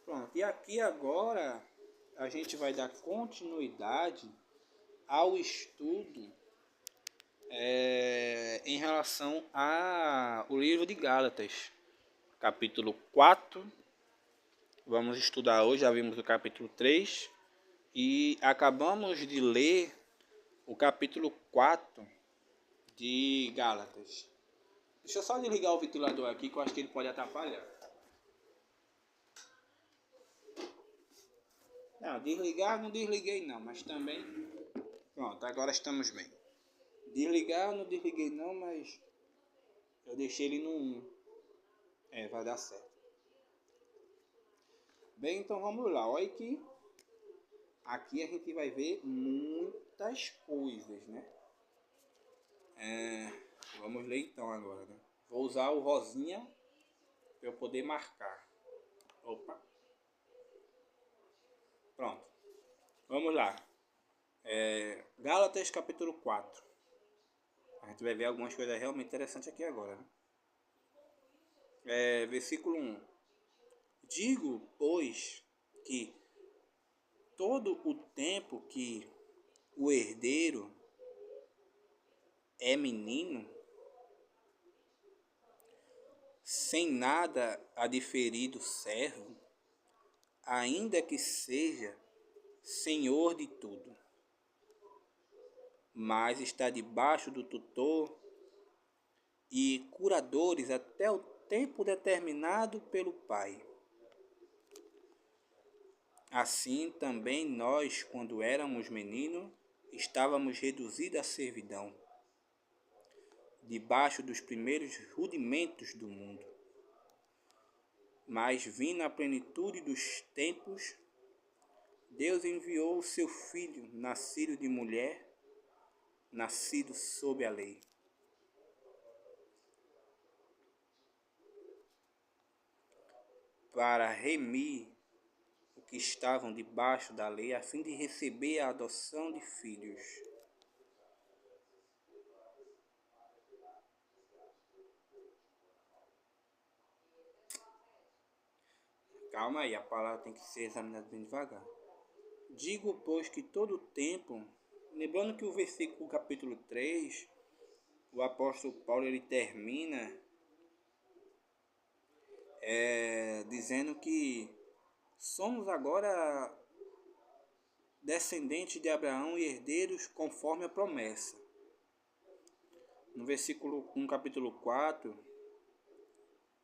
Pronto, e aqui agora a gente vai dar continuidade ao estudo em relação ao livro de Gálatas, capítulo 4. Vamos estudar hoje, já vimos o capítulo 3 e acabamos de ler o capítulo 4 de Gálatas. Deixa eu só desligar o ventilador aqui, que eu acho que ele pode atrapalhar. Não, desligar não desliguei não, mas também... Pronto, agora estamos bem. Desligar eu não desliguei não, mas eu deixei ele no 1. Vai dar certo. Bem, então vamos lá. Olha que aqui a gente vai ver muitas coisas, né? Vamos ler então agora, né? Vou usar o rosinha para eu poder marcar. Opa. Pronto. Vamos lá. Gálatas capítulo 4. A gente vai ver algumas coisas realmente interessantes aqui agora, né? Versículo 1. Digo, pois, que todo o tempo que o herdeiro é menino, sem nada a diferir do servo, ainda que seja senhor de tudo, mas está debaixo do tutor e curadores até o tempo determinado pelo Pai. Assim também nós, quando éramos meninos, estávamos reduzidos à servidão, debaixo dos primeiros rudimentos do mundo. Mas vindo a plenitude dos tempos, Deus enviou o seu Filho, nascido de mulher, nascido sob a lei, para remir o que estavam debaixo da lei, a fim de receber a adoção de filhos. Calma aí, a palavra tem que ser examinada bem devagar. Digo, pois, que todo o tempo, lembrando que o versículo capítulo 3, o apóstolo Paulo ele termina dizendo que somos agora descendentes de Abraão e herdeiros conforme a promessa. No versículo 1, capítulo 4,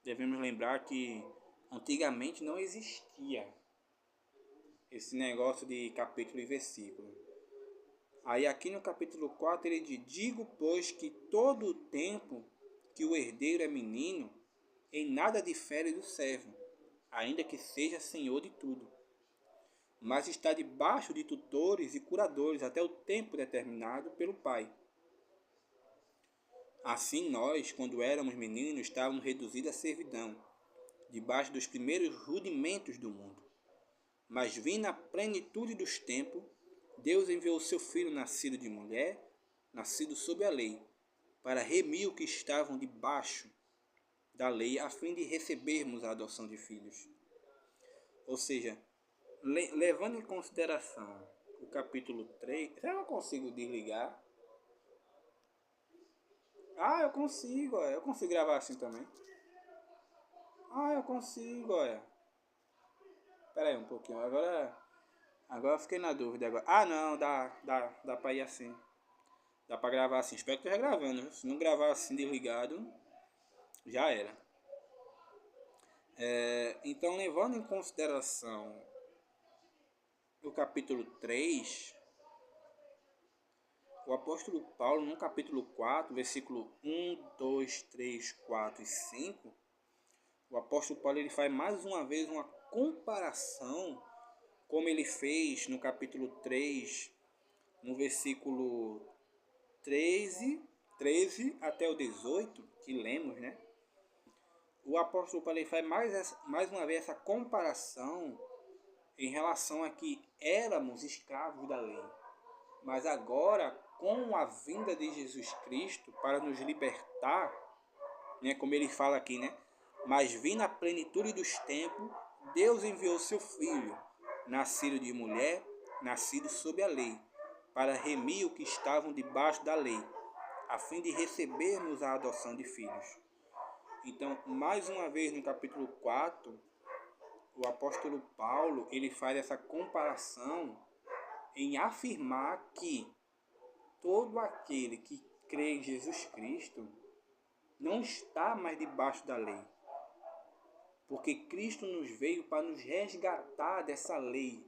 devemos lembrar que antigamente não existia esse negócio de capítulo e versículo. Aí aqui no capítulo 4 ele diz: digo, pois, que todo o tempo que o herdeiro é menino, em nada difere do servo, ainda que seja senhor de tudo, mas está debaixo de tutores e curadores até o tempo determinado pelo Pai. Assim nós, quando éramos meninos, estávamos reduzidos à servidão, debaixo dos primeiros rudimentos do mundo. Mas vindo a plenitude dos tempos, Deus enviou o seu Filho, nascido de mulher, nascido sob a lei, para remir o que estavam debaixo da lei, a fim de recebermos a adoção de filhos. Ou seja, levando em consideração o capítulo 3... Será que eu consigo desligar? Eu consigo, olha. Eu consigo gravar assim também. Eu consigo, olha. Espera aí um pouquinho. Agora eu fiquei na dúvida agora. Não, dá pra ir assim. Dá pra gravar assim. Espero que esteja gravando. Se não gravar assim desligado, já era. Então, levando em consideração o capítulo 3, o apóstolo Paulo, no capítulo 4, versículo 1, 2, 3, 4 e 5, o apóstolo Paulo ele faz mais uma vez uma comparação, como ele fez no capítulo 3, no versículo 13 até o 18, que lemos, né? O apóstolo Paulo ele faz mais uma vez essa comparação em relação a que éramos escravos da lei, mas agora, com a vinda de Jesus Cristo para nos libertar, né, como ele fala aqui, né? Mas vindo a plenitude dos tempos, Deus enviou seu Filho, nascido de mulher, nascido sob a lei, para remir o que estavam debaixo da lei, a fim de recebermos a adoção de filhos. Então, mais uma vez no capítulo 4, o apóstolo Paulo, ele faz essa comparação em afirmar que todo aquele que crê em Jesus Cristo não está mais debaixo da lei. Porque Cristo nos veio para nos resgatar dessa lei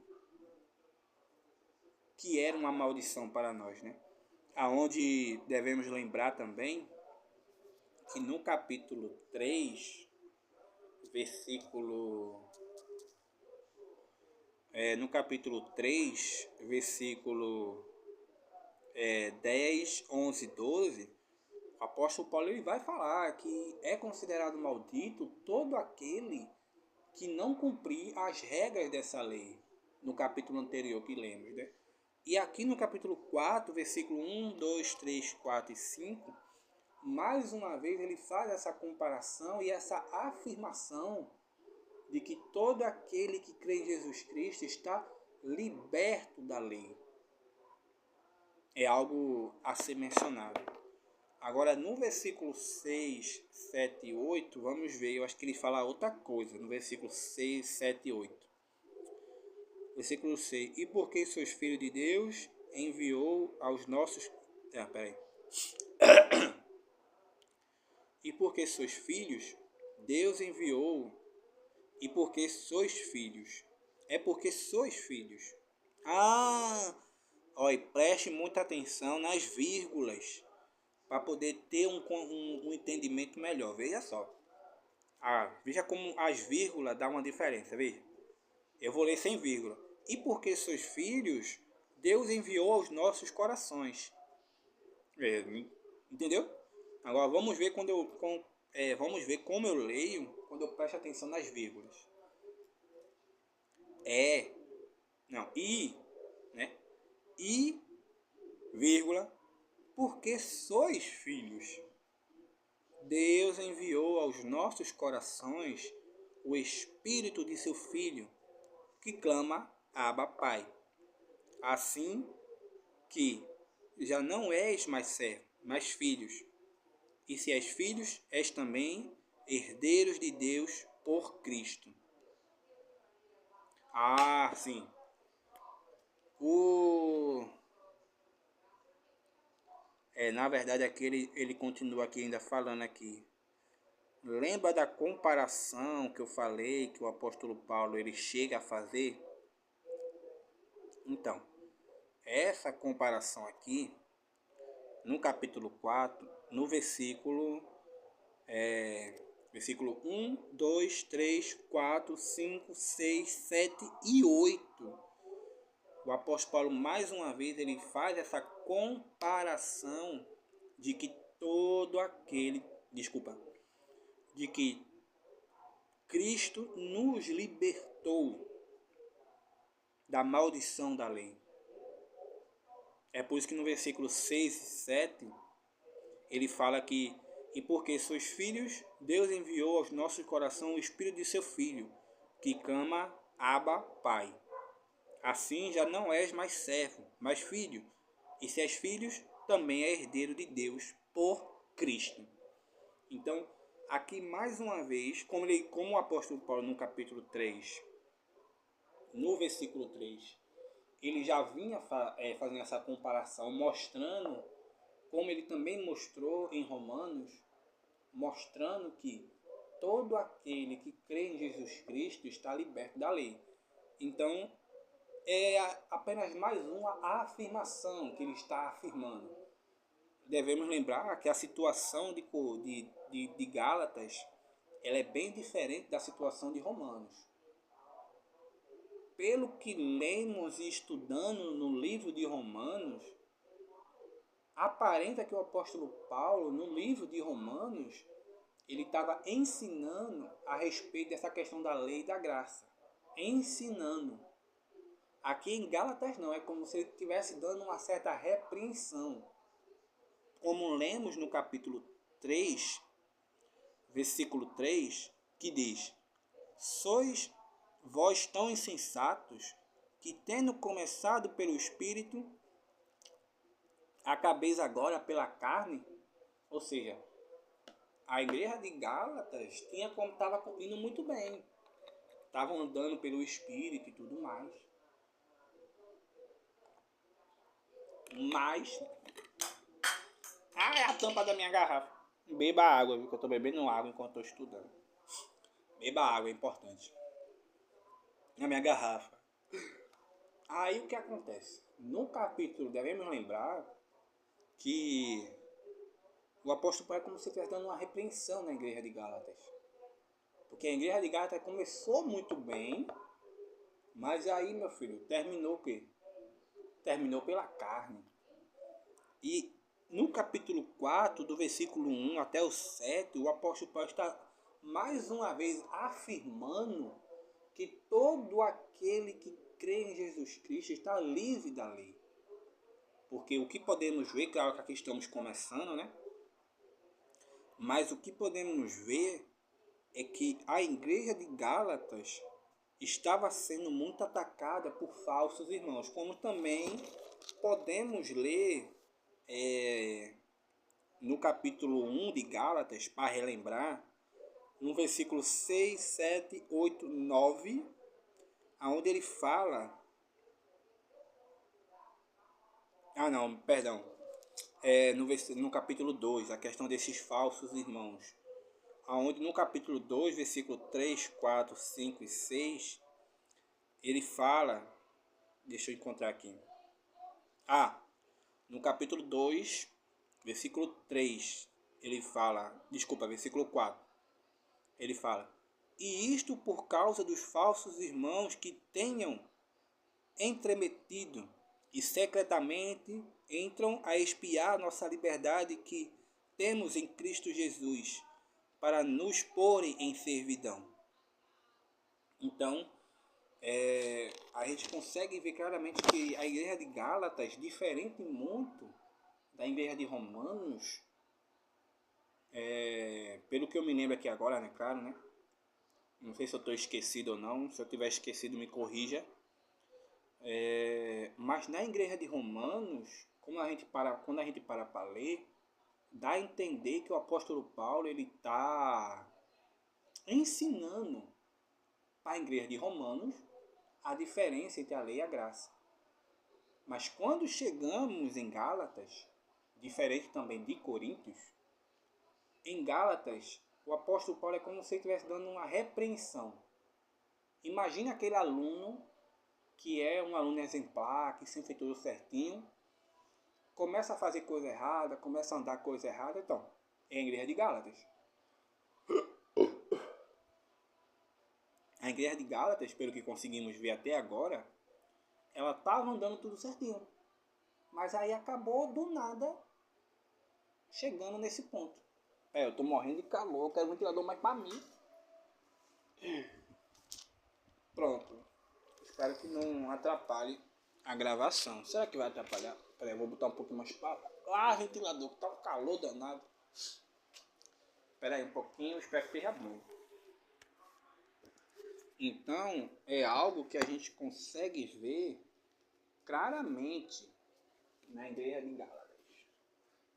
que era uma maldição para nós, né? Aonde devemos lembrar também que no capítulo 3, versículo no capítulo 3, versículo 10, 11, 12, o apóstolo Paulo ele vai falar que é considerado maldito todo aquele que não cumprir as regras dessa lei, no capítulo anterior que lemos, né? E aqui no capítulo 4, versículo 1, 2, 3, 4 e 5, mais uma vez ele faz essa comparação e essa afirmação de que todo aquele que crê em Jesus Cristo está liberto da lei. É algo a ser mencionado. Agora, no versículo 6, 7 e 8, vamos ver, eu acho que ele fala outra coisa, no versículo 6, 7 e 8. Versículo 6. E porque sois filhos de Deus, enviou aos nossos... E porque sois filhos, Deus enviou... E porque sois filhos. É porque sois filhos. Olha, preste muita atenção nas vírgulas, para poder ter um entendimento melhor. Veja só. Veja como as vírgulas dão uma diferença. Veja. Eu vou ler sem vírgula. E porque sois filhos, Deus enviou aos nossos corações. Entendeu? Agora vamos ver vamos ver como eu leio quando eu presto atenção nas vírgulas. Né? E, vírgula, porque sois filhos. Deus enviou aos nossos corações o Espírito de seu Filho, que clama, Abba, Pai. Assim que já não és mais servo, mas filhos. E se és filhos, és também herdeiros de Deus por Cristo. Sim. Na verdade, aqui ele continua aqui ainda falando aqui. Lembra da comparação que eu falei, que o apóstolo Paulo ele chega a fazer? Então, essa comparação aqui, no capítulo 4, no versículo 1, 2, 3, 4, 5, 6, 7 e 8. O apóstolo Paulo, mais uma vez, ele faz essa comparação de que de que Cristo nos libertou da maldição da lei. É por isso que no versículo 6 e 7, ele fala que e porque sois filhos, Deus enviou aos nossos corações o Espírito de seu Filho, que clama, Abba, Pai. Assim já não és mais servo, mas filho. E se és filhos, também é herdeiro de Deus por Cristo. Então, aqui mais uma vez, como o apóstolo Paulo no capítulo 3, no versículo 3, ele já vinha fazendo essa comparação, mostrando, como ele também mostrou em Romanos, mostrando que todo aquele que crê em Jesus Cristo está liberto da lei. Então, é apenas mais uma afirmação que ele está afirmando. Devemos lembrar que a situação de Gálatas ela é bem diferente da situação de Romanos. Pelo que lemos e estudando no livro de Romanos, aparenta que o apóstolo Paulo, no livro de Romanos, ele estava ensinando a respeito dessa questão da lei e da graça. Ensinando. Aqui em Gálatas não, é como se ele estivesse dando uma certa repreensão. Como lemos no capítulo 3, versículo 3, que diz: Sois vós tão insensatos, que tendo começado pelo Espírito, acabeis agora pela carne? Ou seja, a igreja de Gálatas tinha como estava indo muito bem. Estavam andando pelo Espírito e tudo mais. Mas... é a tampa da minha garrafa. Beba água, viu? Que eu estou bebendo água enquanto estou estudando. Beba água, é importante. Na minha garrafa. Aí o que acontece? No capítulo, devemos lembrar que o apóstolo Paulo é como se estivesse dando uma repreensão na igreja de Gálatas. Porque a igreja de Gálatas começou muito bem, mas aí, meu filho, terminou o quê? Terminou pela carne. E no capítulo 4, do versículo 1 até o 7, o apóstolo Paulo está mais uma vez afirmando que todo aquele que crê em Jesus Cristo está livre da lei. Porque o que podemos ver, claro que aqui estamos começando, né? Mas o que podemos ver é que a igreja de Gálatas estava sendo muito atacada por falsos irmãos, como também podemos ler no capítulo 1 de Gálatas, para relembrar, no versículo 6, 7, 8, 9, onde ele fala... no capítulo 2, a questão desses falsos irmãos. Onde no capítulo 2, versículo 3, 4, 5 e 6, ele fala... Deixa eu encontrar aqui. No capítulo 2, versículo 3, ele fala... versículo 4. Ele fala: e isto por causa dos falsos irmãos que tenham entremetido e secretamente entram a espiar nossa liberdade que temos em Cristo Jesus, para nos porem em servidão. Então, a gente consegue ver claramente que a igreja de Gálatas, diferente muito da igreja de Romanos, pelo que eu me lembro aqui agora, né, claro, né? Não sei se eu estou esquecido ou não, se eu tiver esquecido me corrija. Mas na igreja de Romanos, quando a gente para ler, dá a entender que o apóstolo Paulo ele está ensinando para a igreja de Romanos a diferença entre a lei e a graça. Mas quando chegamos em Gálatas, diferente também de Coríntios, em Gálatas o apóstolo Paulo é como se ele estivesse dando uma repreensão. Imagina aquele aluno que é um aluno exemplar, que sempre fez tudo certinho, começa a fazer coisa errada, começa a andar coisa errada. Então, é a igreja de Gálatas. A igreja de Gálatas, pelo que conseguimos ver até agora, ela estava andando tudo certinho. Mas aí acabou do nada chegando nesse ponto. Eu tô morrendo de calor, eu quero um ventilador mais pra mim. Pronto. Espero que não atrapalhe a gravação. Será que vai atrapalhar? Peraí, eu vou botar um pouquinho mais para lá. Ventilador, que tá um calor danado. Peraí um pouquinho, espero que esteja bom. Então, é algo que a gente consegue ver claramente na igreja de Gálatas.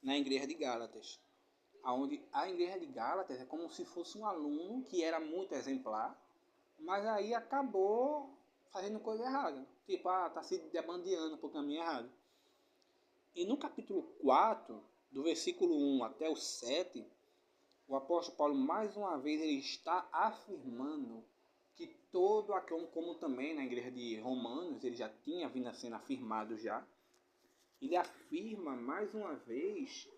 Na igreja de Gálatas. Onde a igreja de Gálatas é como se fosse um aluno que era muito exemplar, mas aí acabou fazendo coisa errada. Tipo, tá se debandeando pro caminho errado. E no capítulo 4, do versículo 1 até o 7, o apóstolo Paulo, mais uma vez, ele está afirmando que todo aquele, como também na igreja de Romanos, ele já tinha vindo sendo afirmado já, ele afirma mais uma vez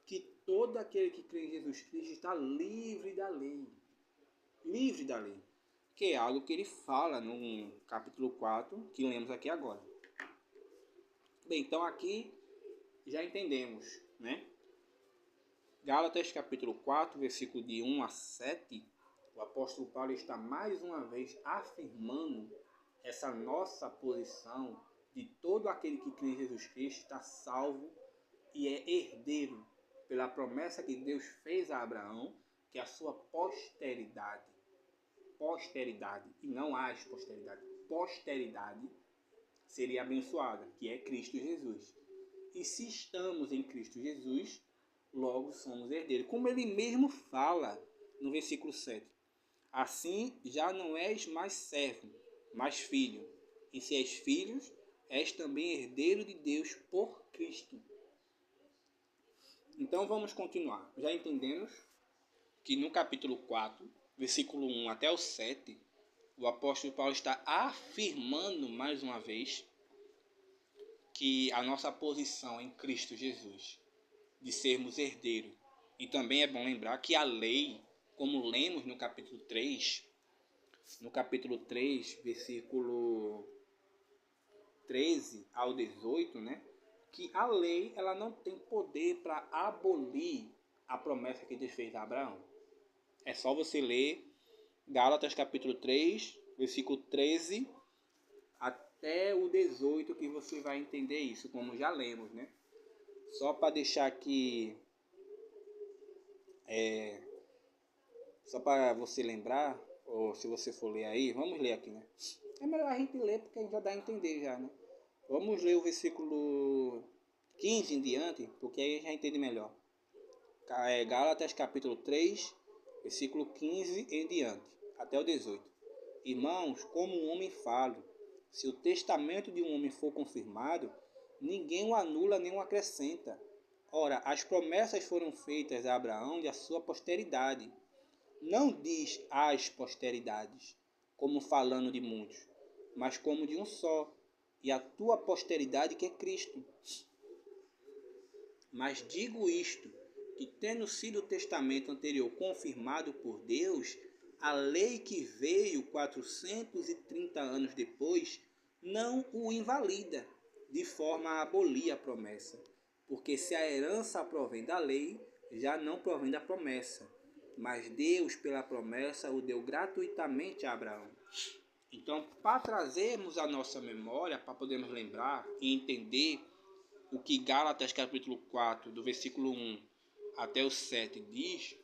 que todo aquele que crê em Jesus Cristo está livre da lei. Livre da lei. Que é algo que ele fala no capítulo 4, que lemos aqui agora. Bem, então aqui já entendemos, né? Gálatas capítulo 4, versículo de 1 a 7, o apóstolo Paulo está mais uma vez afirmando essa nossa posição de todo aquele que crê em Jesus Cristo está salvo e é herdeiro pela promessa que Deus fez a Abraão, que é a sua posteridade. posteridade, e não as posteridade. Posteridade seria abençoada, que é Cristo Jesus. E se estamos em Cristo Jesus, logo somos herdeiros. Como ele mesmo fala no versículo 7. Assim já não és mais servo, mas filho. E se és filho, és também herdeiro de Deus por Cristo. Então vamos continuar. Já entendemos que no capítulo 4, versículo 1 até o 7, o apóstolo Paulo está afirmando mais uma vez que a nossa posição em Cristo Jesus, de sermos herdeiros. E também é bom lembrar que a lei, como lemos no capítulo 3, versículo 13 ao 18, né? Que a lei ela não tem poder para abolir a promessa que Deus fez a Abraão. É só você ler Gálatas capítulo 3, versículo 13 até o 18 que você vai entender isso, como já lemos, né? Só para deixar aqui, só para você lembrar, ou se você for ler aí, vamos ler aqui, né? É melhor a gente ler porque a gente já dá a entender já, né? Vamos ler o versículo 15 em diante, porque aí a gente já entende melhor. Gálatas capítulo 3, versículo 15 em diante, até o 18. Irmãos, como um homem falo, se o testamento de um homem for confirmado, ninguém o anula nem o acrescenta. Ora, as promessas foram feitas a Abraão e a sua posteridade. Não diz as posteridades, como falando de muitos, mas como de um só, e a tua posteridade que é Cristo. Mas digo isto, que tendo sido o testamento anterior confirmado por Deus, a lei que veio 430 anos depois não o invalida, de forma a abolir a promessa. Porque se a herança provém da lei, já não provém da promessa. Mas Deus, pela promessa, o deu gratuitamente a Abraão. Então, para trazermos a nossa memória, para podermos lembrar e entender o que Gálatas capítulo 4, do versículo 1 até o 7 diz,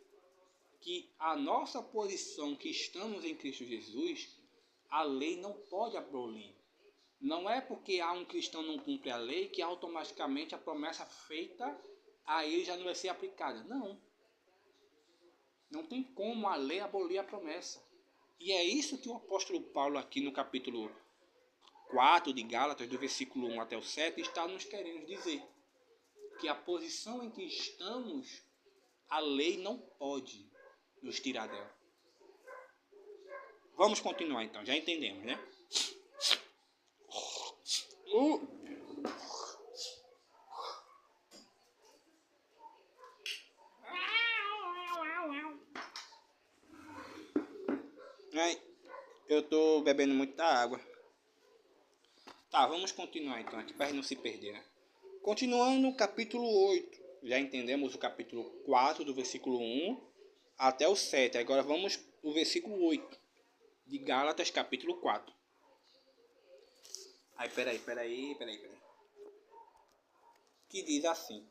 que a nossa posição que estamos em Cristo Jesus, a lei não pode abolir. Não é porque um cristão não cumpre a lei que automaticamente a promessa feita a ele já não vai ser aplicada. Não. Não tem como a lei abolir a promessa. E é isso que o apóstolo Paulo aqui no capítulo 4 de Gálatas, do versículo 1 até o 7, está nos querendo dizer. Que a posição em que estamos, a lei não pode nos tirar dela. Vamos continuar então, já entendemos, né? Eu tô bebendo muita água. Tá, vamos continuar então aqui para não se perder, né? Continuando no capítulo 8. Já entendemos o capítulo 4 do versículo 1 até o 7. Agora vamos no versículo 8 de Gálatas capítulo 4. Aí, peraí. Que diz assim.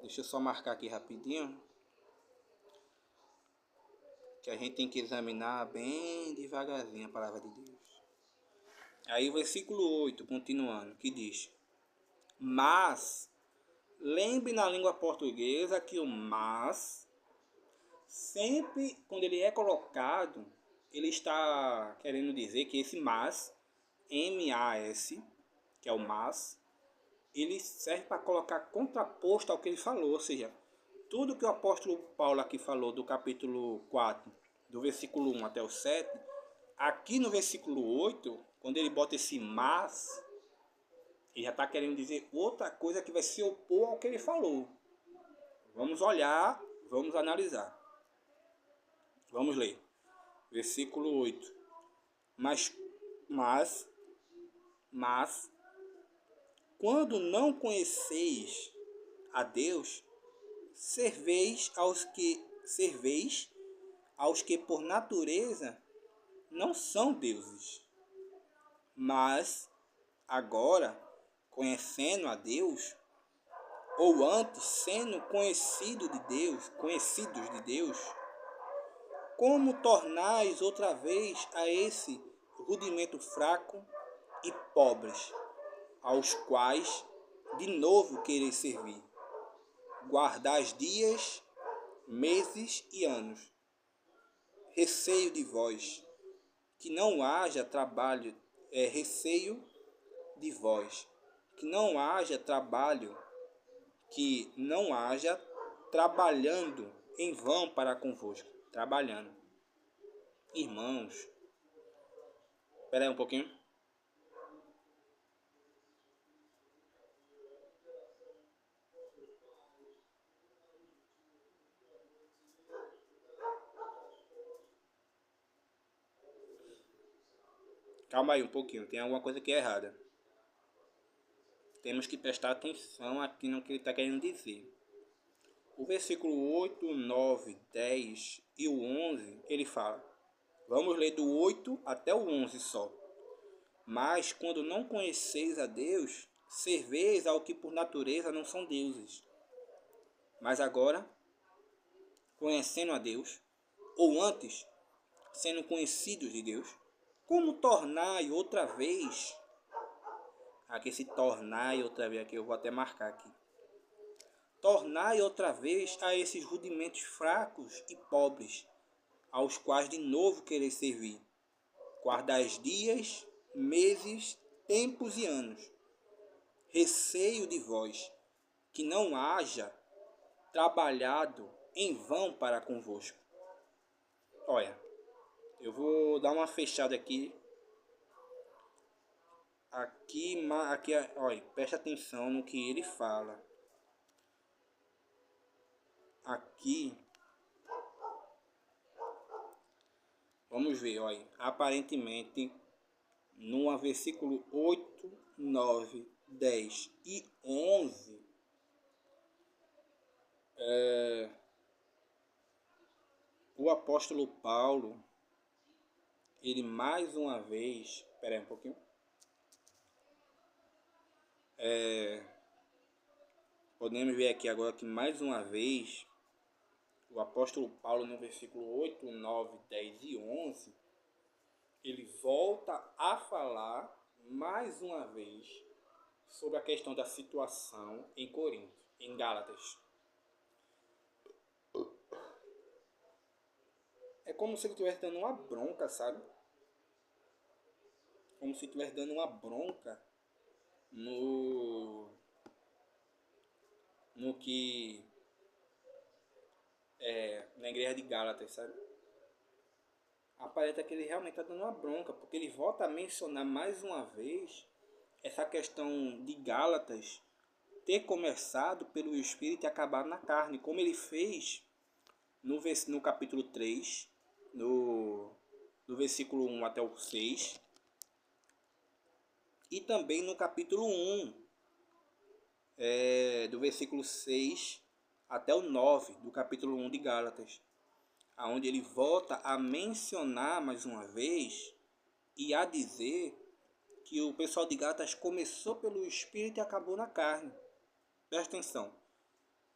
Deixa eu só marcar aqui rapidinho. Que a gente tem que examinar bem devagarzinho a palavra de Deus. Aí o versículo 8, continuando, que diz: Mas, lembre na língua portuguesa que o mas, sempre quando ele é colocado, ele está querendo dizer que esse mas, M-A-S, que é o mas, ele serve para colocar contraposto ao que ele falou, ou seja, tudo que o apóstolo Paulo aqui falou do capítulo 4, do versículo 1 até o 7, aqui no versículo 8, quando ele bota esse mas, ele já está querendo dizer outra coisa que vai se opor ao que ele falou. Vamos olhar, vamos analisar. Vamos ler. Versículo 8. Mas, quando não conheceis a Deus, serveis aos que por natureza não são deuses. Mas agora, conhecendo a Deus, ou antes sendo conhecidos de Deus, Como tornais outra vez a esse rudimento fraco e pobres, aos quais de novo quereis servir? Guardais dias, meses e anos. Receio de vós, que não haja trabalho, receio de vós, que não haja trabalho, que não haja trabalhando em vão para convosco. Trabalhando. Irmãos, espera aí um pouquinho. Calma aí um pouquinho, tem alguma coisa que é errada. Temos que prestar atenção aqui no que ele está querendo dizer. O versículo 8, 9, 10 e o 11, ele fala. Vamos ler do 8 até o 11 só. Mas quando não conheceis a Deus, serveis ao que por natureza não são deuses. Mas agora, conhecendo a Deus, ou antes, sendo conhecidos de Deus, como tornai outra vez, aqui se tornai outra vez, aqui eu vou até marcar aqui, tornai outra vez a esses rudimentos fracos e pobres, aos quais de novo quereis servir. Guardais dias, meses, tempos e anos. Receio de vós, que não haja trabalhado em vão para convosco. Olha, eu vou dar uma fechada aqui. Aqui, olha, preste atenção no que ele fala. Aqui, vamos ver, olha, aparentemente, no versículo 8, 9, 10 e 11, o apóstolo Paulo, ele mais uma vez, espera aí um pouquinho, podemos ver aqui agora que mais uma vez, o apóstolo Paulo no versículo 8, 9, 10 e 11, ele volta a falar mais uma vez sobre a questão da situação em Corinto, em Gálatas. É como se ele estivesse dando uma bronca, sabe? Como se estivesse dando uma bronca no que na igreja de Gálatas, sabe? Aparenta que ele realmente está dando uma bronca, porque ele volta a mencionar mais uma vez essa questão de Gálatas ter começado pelo Espírito e acabar na carne, como ele fez no capítulo 3, do versículo 1 até o 6, e também no capítulo 1, do versículo 6 até o 9, do capítulo 1 de Gálatas, onde ele volta a mencionar mais uma vez e a dizer que o pessoal de Gálatas começou pelo Espírito e acabou na carne. Presta atenção.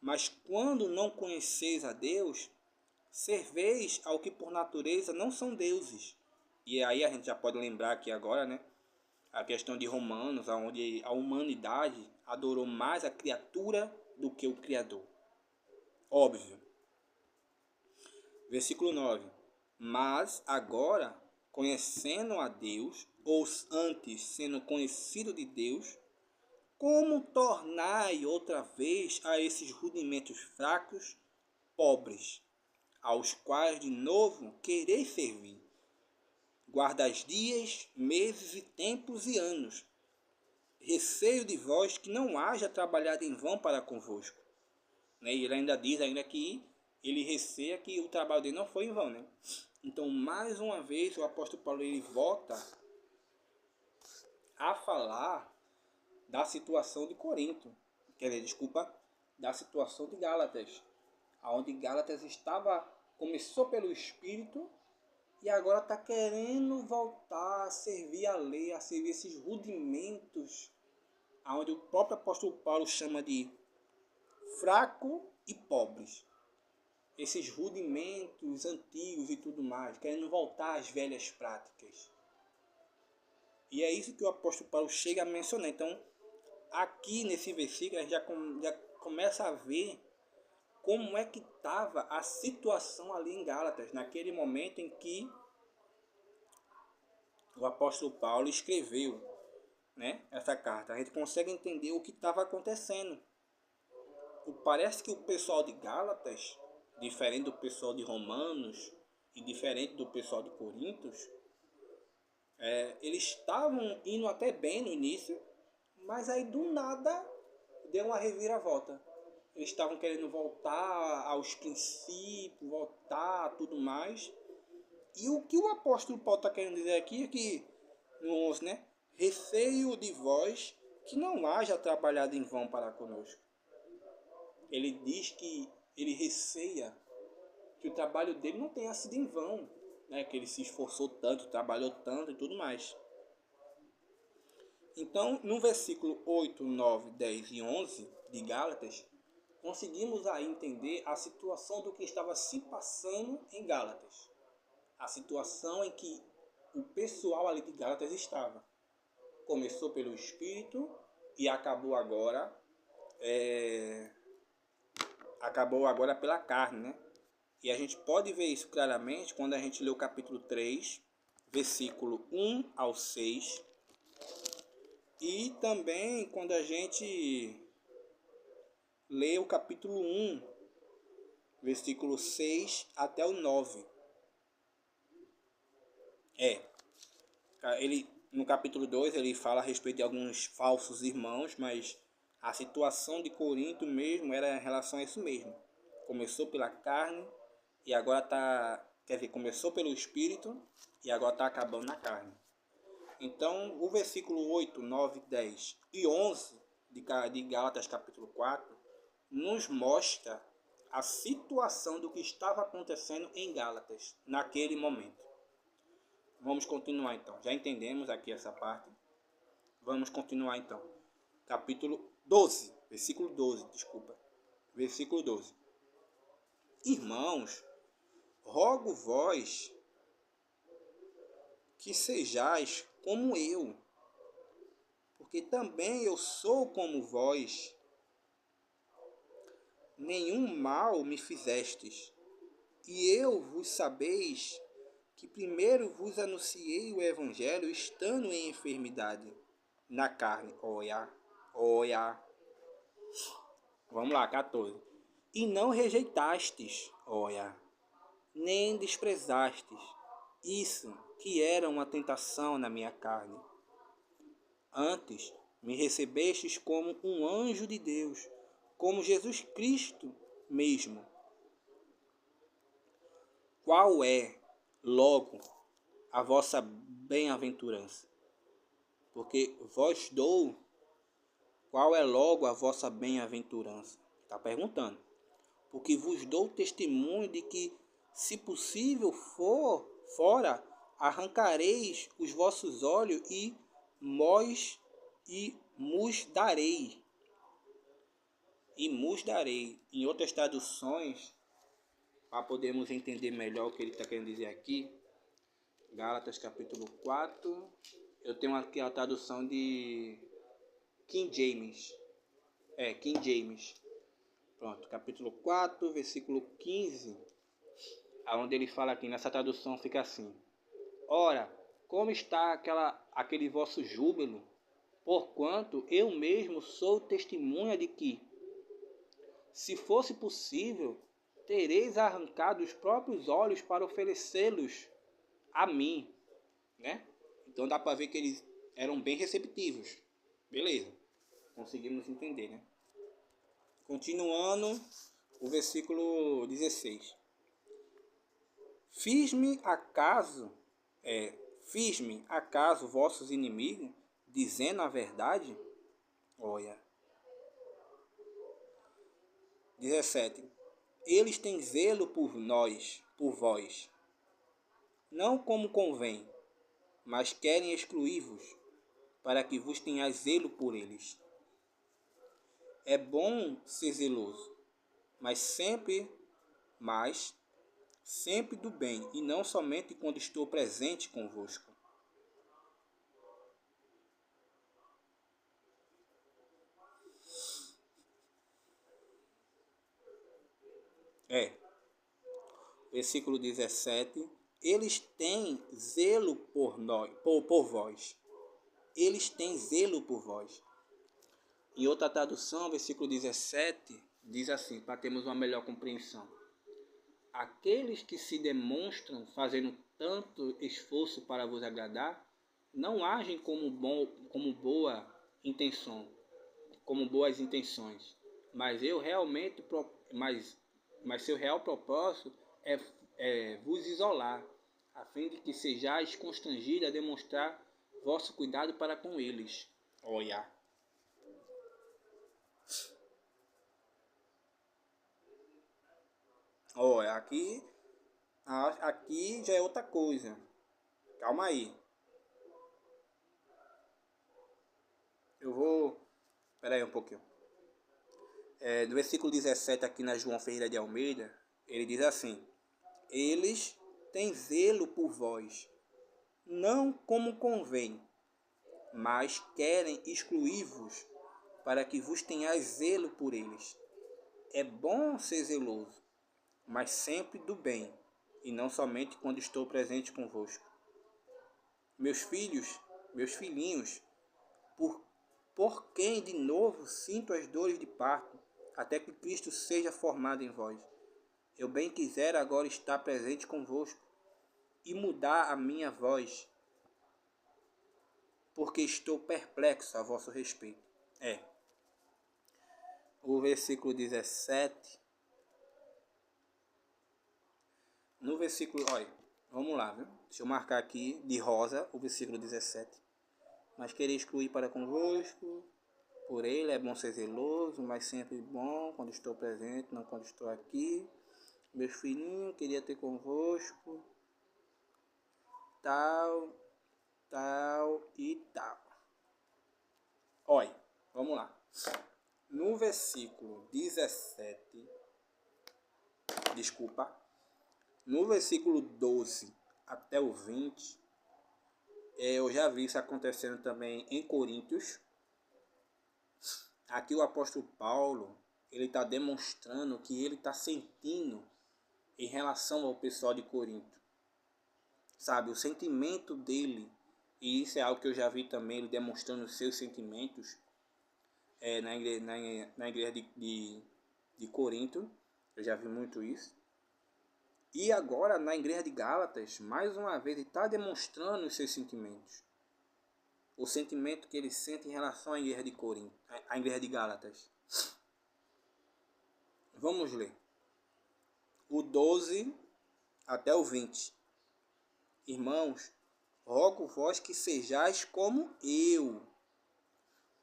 Mas quando não conheceis a Deus, serveis ao que por natureza não são deuses. E aí a gente já pode lembrar aqui agora, né? A questão de Romanos, onde a humanidade adorou mais a criatura do que o Criador. Óbvio. Versículo 9. Mas agora, conhecendo a Deus, ou antes sendo conhecido de Deus, como tornai outra vez a esses rudimentos fracos, pobres, aos quais de novo quereis servir? Guardais dias, meses e tempos e anos. Receio de vós que não haja trabalhado em vão para convosco. E ele ainda diz que ele receia que o trabalho dele não foi em vão, né? Então, mais uma vez, o apóstolo Paulo ele volta a falar da situação de Corinto, da situação de Gálatas, onde Gálatas começou pelo Espírito e agora está querendo voltar a servir a lei, a servir esses rudimentos, onde o próprio apóstolo Paulo chama de fraco e pobres. esses rudimentos antigos e tudo mais, querendo voltar às velhas práticas. E é isso que o apóstolo Paulo chega a mencionar. Então, aqui nesse versículo, a gente já começa a ver como é que estava a situação ali em Gálatas, naquele momento em que o apóstolo Paulo escreveu, né, essa carta. A gente consegue entender o que estava acontecendo. Parece que o pessoal de Gálatas, diferente do pessoal de Romanos e diferente do pessoal de Coríntios, eles estavam indo até bem no início, mas aí do nada deu uma reviravolta. Eles estavam querendo voltar aos princípios, voltar a tudo mais. E o que o apóstolo Paulo está querendo dizer aqui é que, no 11, né? Receio de vós que não haja trabalhado em vão para conosco. Ele diz que ele receia que o trabalho dele não tenha sido em vão, né? Que ele se esforçou tanto, trabalhou tanto e tudo mais. Então, no versículo 8, 9, 10 e 11 de Gálatas, conseguimos aí entender a situação do que estava se passando em Gálatas. A situação em que o pessoal ali de Gálatas estava. Começou pelo Espírito e acabou agora pela carne, né? E a gente pode ver isso claramente quando a gente lê o capítulo 3, versículo 1 ao 6. E também quando a gente lê o capítulo 1, versículo 6 até o 9. No capítulo 2 ele fala a respeito de alguns falsos irmãos, mas a situação de Corinto mesmo era em relação a isso mesmo. Começou pela carne e agora começou pelo Espírito e agora está acabando na carne. Então, o versículo 8, 9, 10 e 11 de Gálatas capítulo 4 nos mostra a situação do que estava acontecendo em Gálatas naquele momento. Vamos continuar então. Já entendemos aqui essa parte. Vamos continuar então. Capítulo 12, versículo 12, desculpa. Versículo 12. Irmãos, rogo vós que sejais como eu, porque também eu sou como vós. Nenhum mal me fizestes, e eu vos sabeis que primeiro vos anunciei o Evangelho estando em enfermidade, na carne. Olha. Vamos lá, 14. E não rejeitastes, olha, nem desprezastes isso que era uma tentação na minha carne. Antes, me recebestes como um anjo de Deus, como Jesus Cristo mesmo. Qual é, logo, a vossa bem-aventurança? Porque vos dou, qual é logo a vossa bem-aventurança? Está perguntando. Porque vos dou testemunho de que, se possível fora, arrancareis os vossos olhos e mus darei. E mus darei. Em outras traduções, para podermos entender melhor o que ele está querendo dizer aqui, Gálatas capítulo 4, eu tenho aqui a tradução de King James. King James. Pronto, capítulo 4, versículo 15, onde ele fala aqui, nessa tradução fica assim: ora, como está aquele vosso júbilo, porquanto eu mesmo sou testemunha de que, se fosse possível, tereis arrancado os próprios olhos para oferecê-los a mim, né? Então dá para ver que eles eram bem receptivos. Beleza, conseguimos entender, né? Continuando, o versículo 16. Fiz-me acaso vossos inimigos, dizendo a verdade? Olha. 17. Eles têm zelo por vós, não como convém, mas querem excluir-vos, para que vos tenhais zelo por eles. É bom ser zeloso, mas mas sempre do bem, e não somente quando estou presente convosco. Versículo 17. Eles têm zelo por nós, por vós. Eles têm zelo por vós. Em outra tradução, versículo 17, diz assim, para termos uma melhor compreensão. Aqueles que se demonstram fazendo tanto esforço para vos agradar, não agem como boa intenção, como boas intenções, mas seu real propósito é vos isolar, a fim de que sejais constrangidos a demonstrar vosso cuidado para com eles. Olha. Olha, aqui já é outra coisa. Calma aí. Eu vou... Espera aí um pouquinho. No versículo 17 aqui na João Ferreira de Almeida, ele diz assim: eles têm zelo por vós, não como convém, mas querem excluir-vos, para que vos tenhais zelo por eles. É bom ser zeloso, mas sempre do bem, e não somente quando estou presente convosco. Meus filhos, meus filhinhos, por quem de novo sinto as dores de parto, até que Cristo seja formado em vós. Eu bem quisera agora estar presente convosco e mudar a minha voz, porque estou perplexo a vosso respeito. O versículo 17. No versículo, olha, vamos lá, viu? Deixa eu marcar aqui de rosa o versículo 17. Mas querer excluir para convosco, por ele é bom ser zeloso, mas sempre bom quando estou presente, não quando estou aqui. Meus filhinhos, queria ter convosco, tal e tal. Olha, vamos lá. No versículo 17, no versículo 12 até o 20, eu já vi isso acontecendo também em Coríntios. Aqui o apóstolo Paulo, ele está demonstrando o que ele está sentindo em relação ao pessoal de Corinto. Sabe, o sentimento dele, e isso é algo que eu já vi também, ele demonstrando os seus sentimentos na igreja de Corinto. Eu já vi muito isso. E agora na igreja de Gálatas, mais uma vez, ele está demonstrando os seus sentimentos. O sentimento que ele sente em relação à igreja de Corinto, à igreja de Gálatas. Vamos ler. O 12 até o 20. Irmãos, rogo vós que sejais como eu,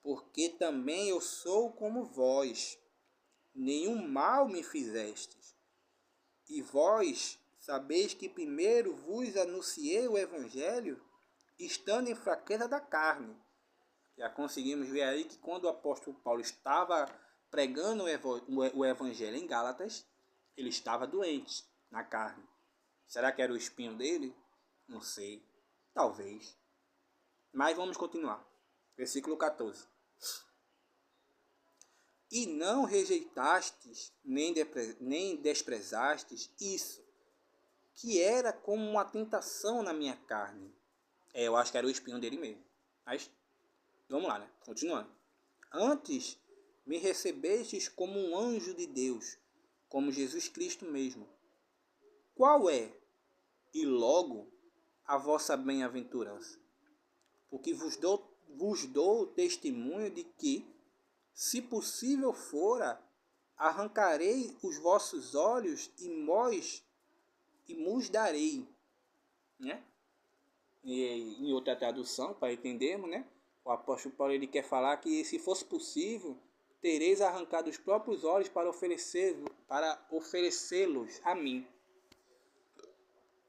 porque também eu sou como vós. Nenhum mal me fizestes. E vós sabeis que primeiro vos anunciei o Evangelho, estando em fraqueza da carne. Já conseguimos ver aí que quando o apóstolo Paulo estava pregando o Evangelho em Gálatas, ele estava doente na carne. Será que era o espinho dele? Não sei. Talvez. Mas vamos continuar. Versículo 14. E não rejeitastes, nem desprezastes isso, que era como uma tentação na minha carne. Eu acho que era o espinho dele mesmo. Mas, vamos lá, né? Continuando. Antes, me recebestes como um anjo de Deus, como Jesus Cristo mesmo. Qual é, e logo, a vossa bem-aventurança? Porque vos dou testemunho de que, se possível fora, arrancarei os vossos olhos e vos darei. Né? E em outra tradução, para entendermos, né? O apóstolo Paulo ele quer falar que, se fosse possível, tereis arrancado os próprios olhos para oferecê-los a mim.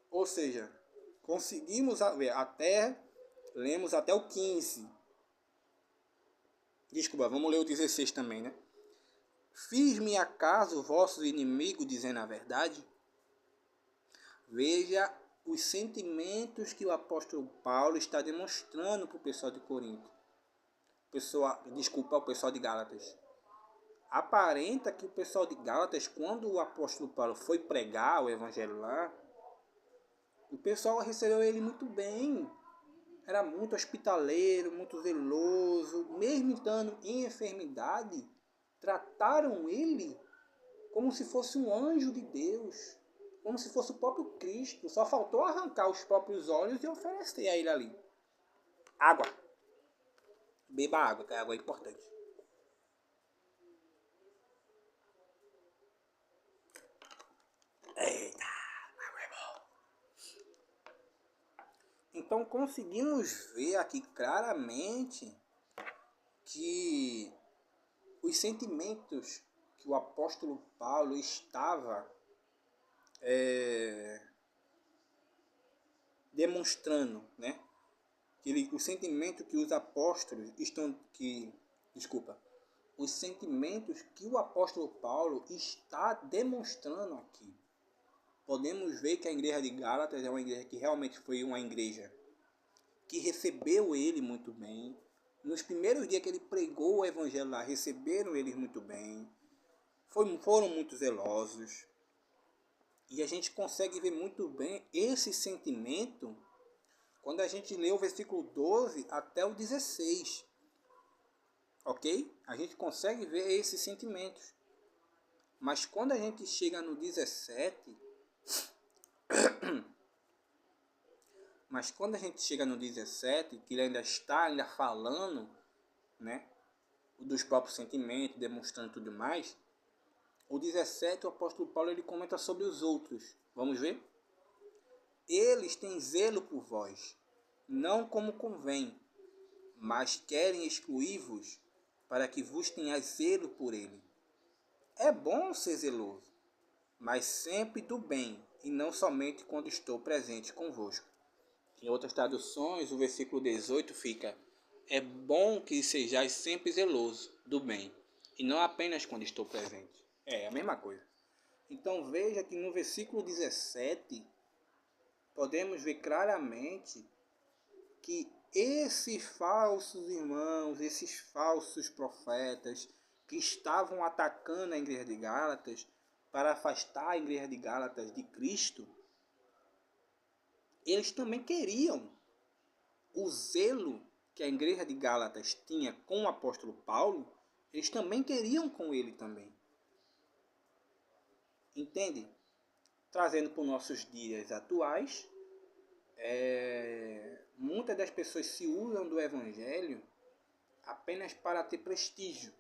Ou seja, conseguimos lemos até o 15. Desculpa, vamos ler o 16 também, né? Fiz-me acaso vossos inimigos dizendo a verdade? Veja os sentimentos que o apóstolo Paulo está demonstrando para o pessoal de Corinto. O pessoal de Gálatas. Aparenta que o pessoal de Gálatas, quando o apóstolo Paulo foi pregar o evangelho lá, o pessoal recebeu ele muito bem. Era muito hospitaleiro, muito zeloso. Mesmo estando em enfermidade, trataram ele como se fosse um anjo de Deus, como se fosse o próprio Cristo. Só faltou arrancar os próprios olhos e oferecer a ele ali. Água. Beba água, que a água é importante. Eita, água é bom. Então conseguimos ver aqui claramente que os sentimentos que o apóstolo Paulo estava demonstrando, né? O sentimento que os apóstolos estão os sentimentos que o apóstolo Paulo está demonstrando aqui. Podemos ver que a igreja de Gálatas é uma igreja que realmente foi uma igreja que recebeu ele muito bem. Nos primeiros dias que ele pregou o evangelho lá, receberam eles muito bem. Foram muito zelosos. E a gente consegue ver muito bem esse sentimento quando a gente lê o versículo 12 até o 16. Ok? A gente consegue ver esses sentimentos. Mas quando a gente chega no 17... que ele ainda está falando, né, dos próprios sentimentos, demonstrando tudo mais, o 17, o apóstolo Paulo ele comenta sobre os outros. Vamos ver? Eles têm zelo por vós, não como convém, mas querem excluir-vos para que vos tenhais zelo por ele. É bom ser zeloso, mas sempre do bem, e não somente quando estou presente convosco. Em outras traduções, o versículo 18 fica: é bom que sejais sempre zeloso do bem, e não apenas quando estou presente. É a mesma coisa. Então veja que no versículo 17, podemos ver claramente que esses falsos irmãos, esses falsos profetas que estavam atacando a igreja de Gálatas para afastar a igreja de Gálatas de Cristo, eles também queriam o zelo que a igreja de Gálatas tinha com o apóstolo Paulo, eles também queriam com ele também. Entende? Trazendo para os nossos dias atuais, muitas das pessoas se usam do evangelho apenas para ter prestígio.